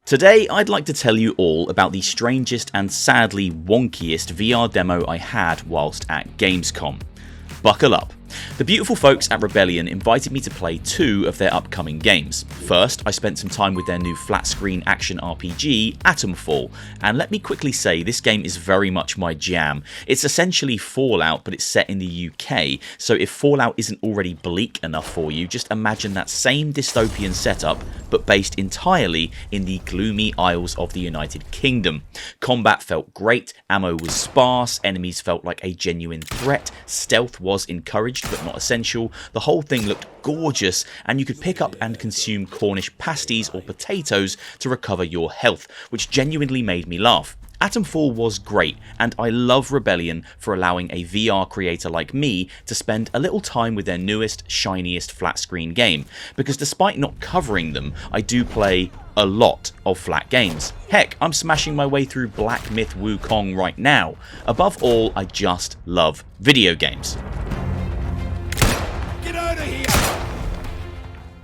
Today I'd like to tell you all about the strangest and sadly wonkiest VR demo I had whilst at Gamescom. Buckle up. The beautiful folks at Rebellion invited me to play two of their upcoming games. First, I spent some time with their new flat-screen action RPG, Atomfall, and let me quickly say this game is very much my jam. It's essentially Fallout, but it's set in the UK, so if Fallout isn't already bleak enough for you, just imagine that same dystopian setup, but based entirely in the gloomy Isles of the United Kingdom. Combat felt great, ammo was sparse, enemies felt like a genuine threat, stealth was encouraged but not essential, the whole thing looked gorgeous, and you could pick up and consume Cornish pasties or potatoes to recover your health, which genuinely made me laugh. Atomfall was great, and I love Rebellion for allowing a VR creator like me to spend a little time with their newest, shiniest flat screen game, because despite not covering them, I do play a lot of flat games. Heck, I'm smashing my way through Black Myth Wukong right now. Above all, I just love video games. Get out of here!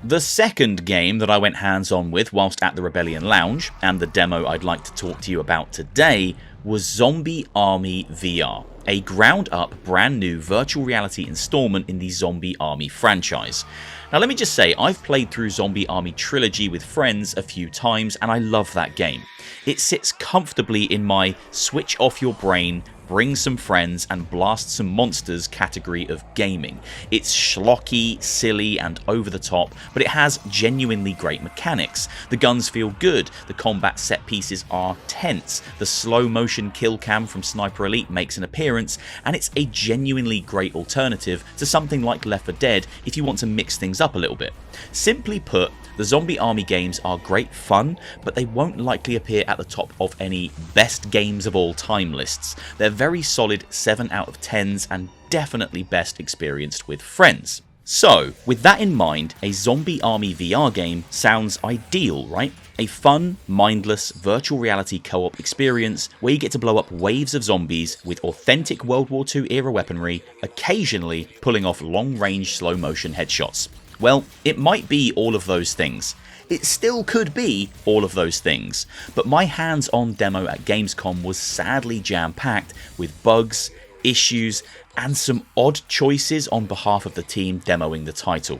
The second game that I went hands-on with whilst at the Rebellion Lounge, and the demo I'd like to talk to you about today, was Zombie Army VR, a ground-up, brand new virtual reality installment in the Zombie Army franchise. Now let me just say, I've played through Zombie Army Trilogy with friends a few times, and I love that game. It sits comfortably in my switch off your brain, bring some friends and blast some monsters category of gaming. It's schlocky, silly and over the top, but it has genuinely great mechanics. The guns feel good, the combat set pieces are tense, the slow motion kill cam from Sniper Elite makes an appearance, and it's a genuinely great alternative to something like Left 4 Dead if you want to mix things up a little bit. Simply put, the Zombie Army games are great fun, but they won't likely appear at the top of any best games of all time lists. They're very solid 7 out of 10s and definitely best experienced with friends. So, with that in mind, a Zombie Army VR game sounds ideal, right? A fun, mindless, virtual reality co-op experience where you get to blow up waves of zombies with authentic World War II era weaponry, occasionally pulling off long-range slow-motion headshots. Well, it might be all of those things. It still could be all of those things, but my hands-on demo at Gamescom was sadly jam-packed with bugs, issues, and some odd choices on behalf of the team demoing the title.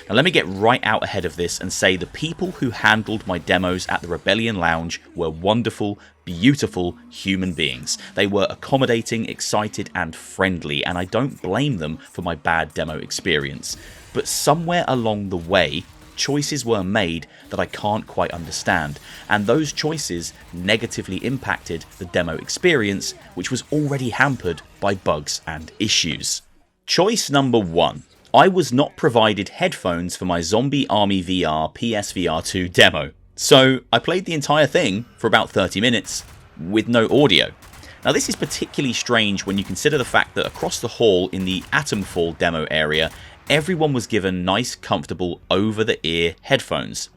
Now let me get right out ahead of this and say the people who handled my demos at the Rebellion Lounge were wonderful, beautiful human beings. They were accommodating, excited and friendly, and I don't blame them for my bad demo experience. But somewhere along the way, choices were made that I can't quite understand, and those choices negatively impacted the demo experience, which was already hampered by bugs and issues. Choice number 1. I was not provided headphones for my Zombie Army VR PSVR 2 demo, so I played the entire thing for about 30 minutes with no audio. Now this is particularly strange when you consider the fact that across the hall in the Atomfall demo area, everyone was given nice, comfortable, over-the-ear headphones.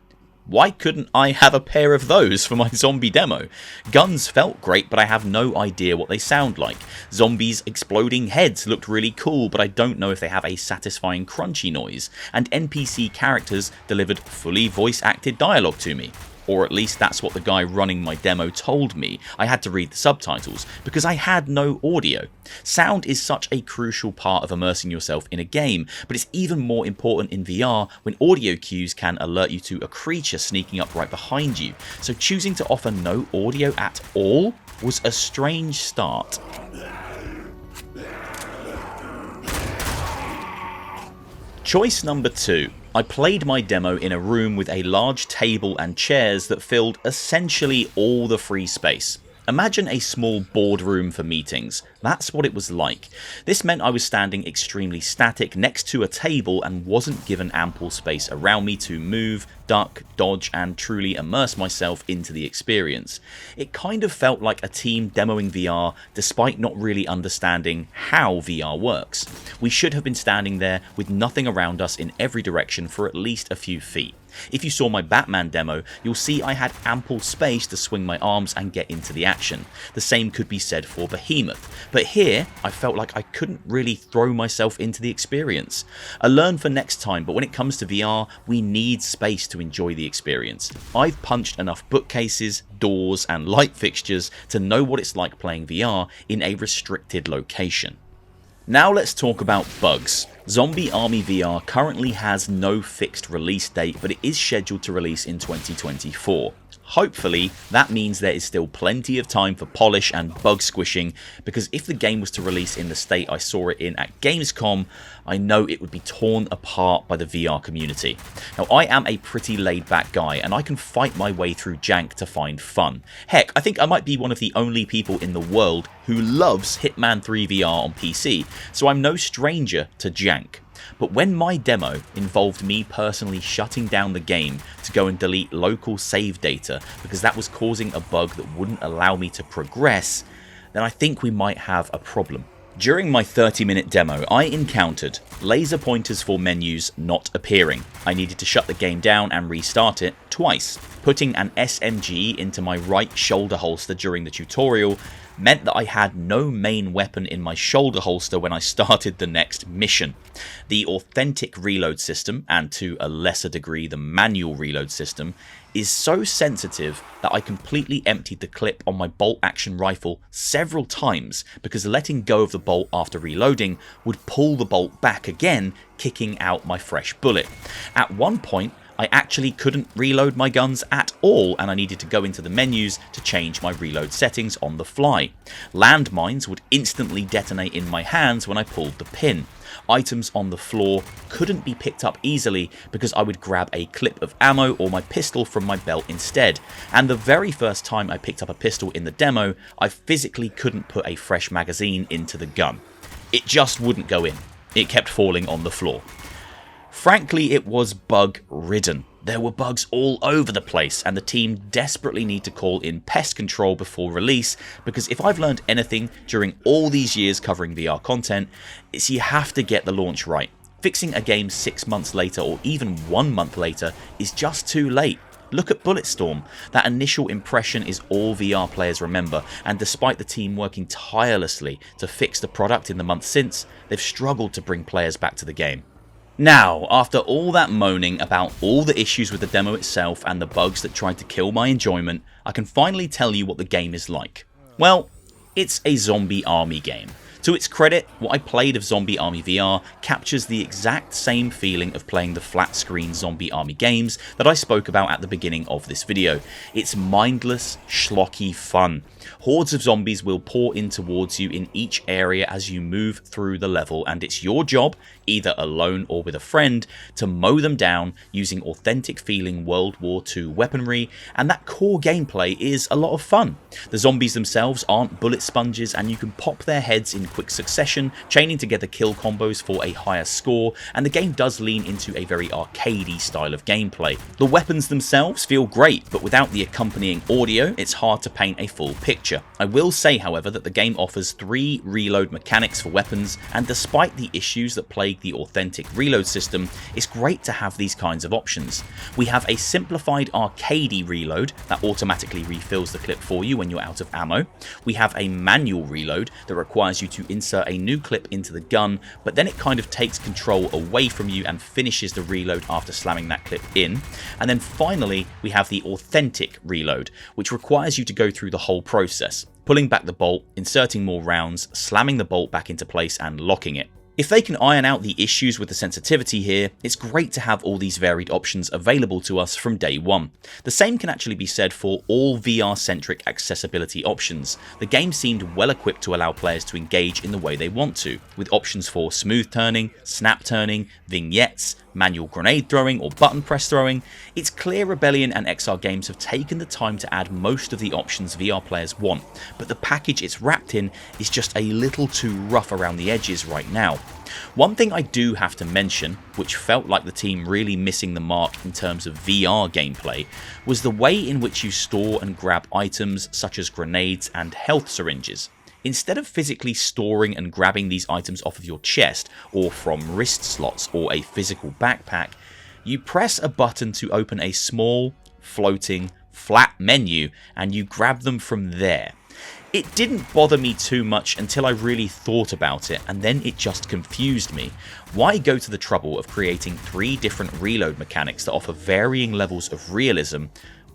Why couldn't I have a pair of those for my zombie demo? Guns felt great, but I have no idea what they sound like. Zombies' exploding heads looked really cool, but I don't know if they have a satisfying crunchy noise. And NPC characters delivered fully voice-acted dialogue to me. Or at least that's what the guy running my demo told me. I had to read the subtitles because I had no audio. Sound is such a crucial part of immersing yourself in a game, but it's even more important in VR when audio cues can alert you to a creature sneaking up right behind you. So choosing to offer no audio at all was a strange start. Choice number 2. I played my demo in a room with a large table and chairs that filled essentially all the free space. Imagine a small boardroom for meetings. That's what it was like. This meant I was standing extremely static next to a table and wasn't given ample space around me to move, duck, dodge and truly immerse myself into the experience. It kind of felt like a team demoing VR despite not really understanding how VR works. We should have been standing there with nothing around us in every direction for at least a few feet. If you saw my Batman demo, you'll see I had ample space to swing my arms and get into the action. The same could be said for Behemoth, but here I felt like I couldn't really throw myself into the experience. A learn for next time, but when it comes to VR, we need space to enjoy the experience. I've punched enough bookcases, doors and light fixtures to know what it's like playing VR in a restricted location. Now let's talk about bugs. Zombie Army VR currently has no fixed release date, but it is scheduled to release in 2024. Hopefully that means there is still plenty of time for polish and bug squishing, because if the game was to release in the state I saw it in at Gamescom, I know it would be torn apart by the VR community. Now I am a pretty laid back guy and I can fight my way through jank to find fun. Heck, I think I might be one of the only people in the world who loves Hitman 3 VR on PC, so I'm no stranger to jank. But when my demo involved me personally shutting down the game to go and delete local save data because that was causing a bug that wouldn't allow me to progress, then I think we might have a problem. During my 30-minute demo, I encountered laser pointers for menus not appearing. I needed to shut the game down and restart it twice. Putting an SMG into my right shoulder holster during the tutorial meant that I had no main weapon in my shoulder holster when I started the next mission. The authentic reload system, and to a lesser degree the manual reload system, is so sensitive that I completely emptied the clip on my bolt action rifle several times because letting go of the bolt after reloading would pull the bolt back again, kicking out my fresh bullet. At one point I actually couldn't reload my guns at all and I needed to go into the menus to change my reload settings on the fly. Landmines would instantly detonate in my hands when I pulled the pin. Items on the floor couldn't be picked up easily because I would grab a clip of ammo or my pistol from my belt instead. And the very first time I picked up a pistol in the demo, I physically couldn't put a fresh magazine into the gun. It just wouldn't go in. It kept falling on the floor. Frankly, it was bug ridden. There were bugs all over the place and the team desperately need to call in pest control before release, because if I've learned anything during all these years covering VR content, it's you have to get the launch right. Fixing a game 6 months later or even 1 month later is just too late. Look at Bulletstorm. That initial impression is all VR players remember, and despite the team working tirelessly to fix the product in the months since, they've struggled to bring players back to the game. Now, after all that moaning about all the issues with the demo itself and the bugs that tried to kill my enjoyment, I can finally tell you what the game is like. Well, it's a zombie army game. To its credit, what I played of Zombie Army VR captures the exact same feeling of playing the flat screen Zombie Army games that I spoke about at the beginning of this video. It's mindless, schlocky fun. Hordes of zombies will pour in towards you in each area as you move through the level, and it's your job, either alone or with a friend, to mow them down using authentic feeling World War II weaponry, and that core gameplay is a lot of fun. The zombies themselves aren't bullet sponges and you can pop their heads in quick succession, chaining together kill combos for a higher score, and the game does lean into a very arcadey style of gameplay. The weapons themselves feel great, but without the accompanying audio, it's hard to paint a full picture. I will say, however, that the game offers 3 reload mechanics for weapons, and despite the issues that plague the authentic reload system, it's great to have these kinds of options. We have a simplified arcadey reload that automatically refills the clip for you when you're out of ammo. We have a manual reload that requires you to insert a new clip into the gun, but then it kind of takes control away from you and finishes the reload after slamming that clip in. And then finally, we have the authentic reload, which requires you to go through the whole process, pulling back the bolt, inserting more rounds, slamming the bolt back into place and locking it. If they can iron out the issues with the sensitivity here, it's great to have all these varied options available to us from day one. The same can actually be said for all VR-centric accessibility options. The game seemed well equipped to allow players to engage in the way they want to, with options for smooth turning, snap turning, vignettes, manual grenade throwing or button press throwing. It's clear Rebellion and XR Games have taken the time to add most of the options VR players want, but the package it's wrapped in is just a little too rough around the edges right now. One thing I do have to mention, which felt like the team really missing the mark in terms of VR gameplay, was the way in which you store and grab items such as grenades and health syringes. Instead of physically storing and grabbing these items off of your chest or from wrist slots or a physical backpack, You press a button to open a small, floating, flat menu, and you grab them from there. It didn't bother me too much until I really thought about it, and then it just confused me. Why go to the trouble of creating 3 different reload mechanics that offer varying levels of realism,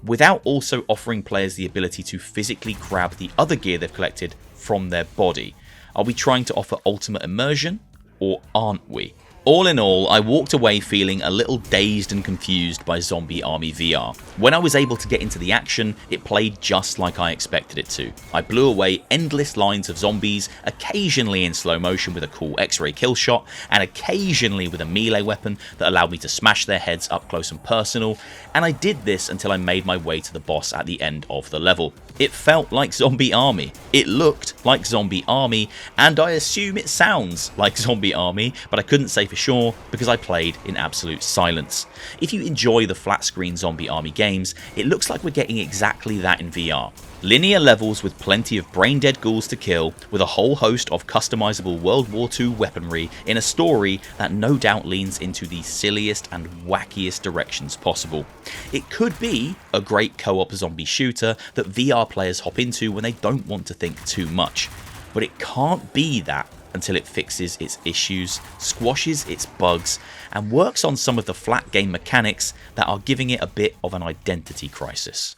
without also offering players the ability to physically grab the other gear they've collected from their body? Are we trying to offer ultimate immersion, or aren't we? All in all, I walked away feeling a little dazed and confused by Zombie Army VR. When I was able to get into the action, it played just like I expected it to. I blew away endless lines of zombies, occasionally in slow motion with a cool X-ray kill shot, and occasionally with a melee weapon that allowed me to smash their heads up close and personal, and I did this until I made my way to the boss at the end of the level. It felt like Zombie Army, it looked like Zombie Army, and I assume it sounds like Zombie Army, but I couldn't say for sure because I played in absolute silence. If you enjoy the flat screen Zombie Army games, it looks like we're getting exactly that in VR. Linear levels with plenty of brain dead ghouls to kill, with a whole host of customizable World War II weaponry in a story that no doubt leans into the silliest and wackiest directions possible. It could be a great co-op zombie shooter that VR players hop into when they don't want to think too much, but it can't be that until it fixes its issues, squashes its bugs, and works on some of the flat game mechanics that are giving it a bit of an identity crisis.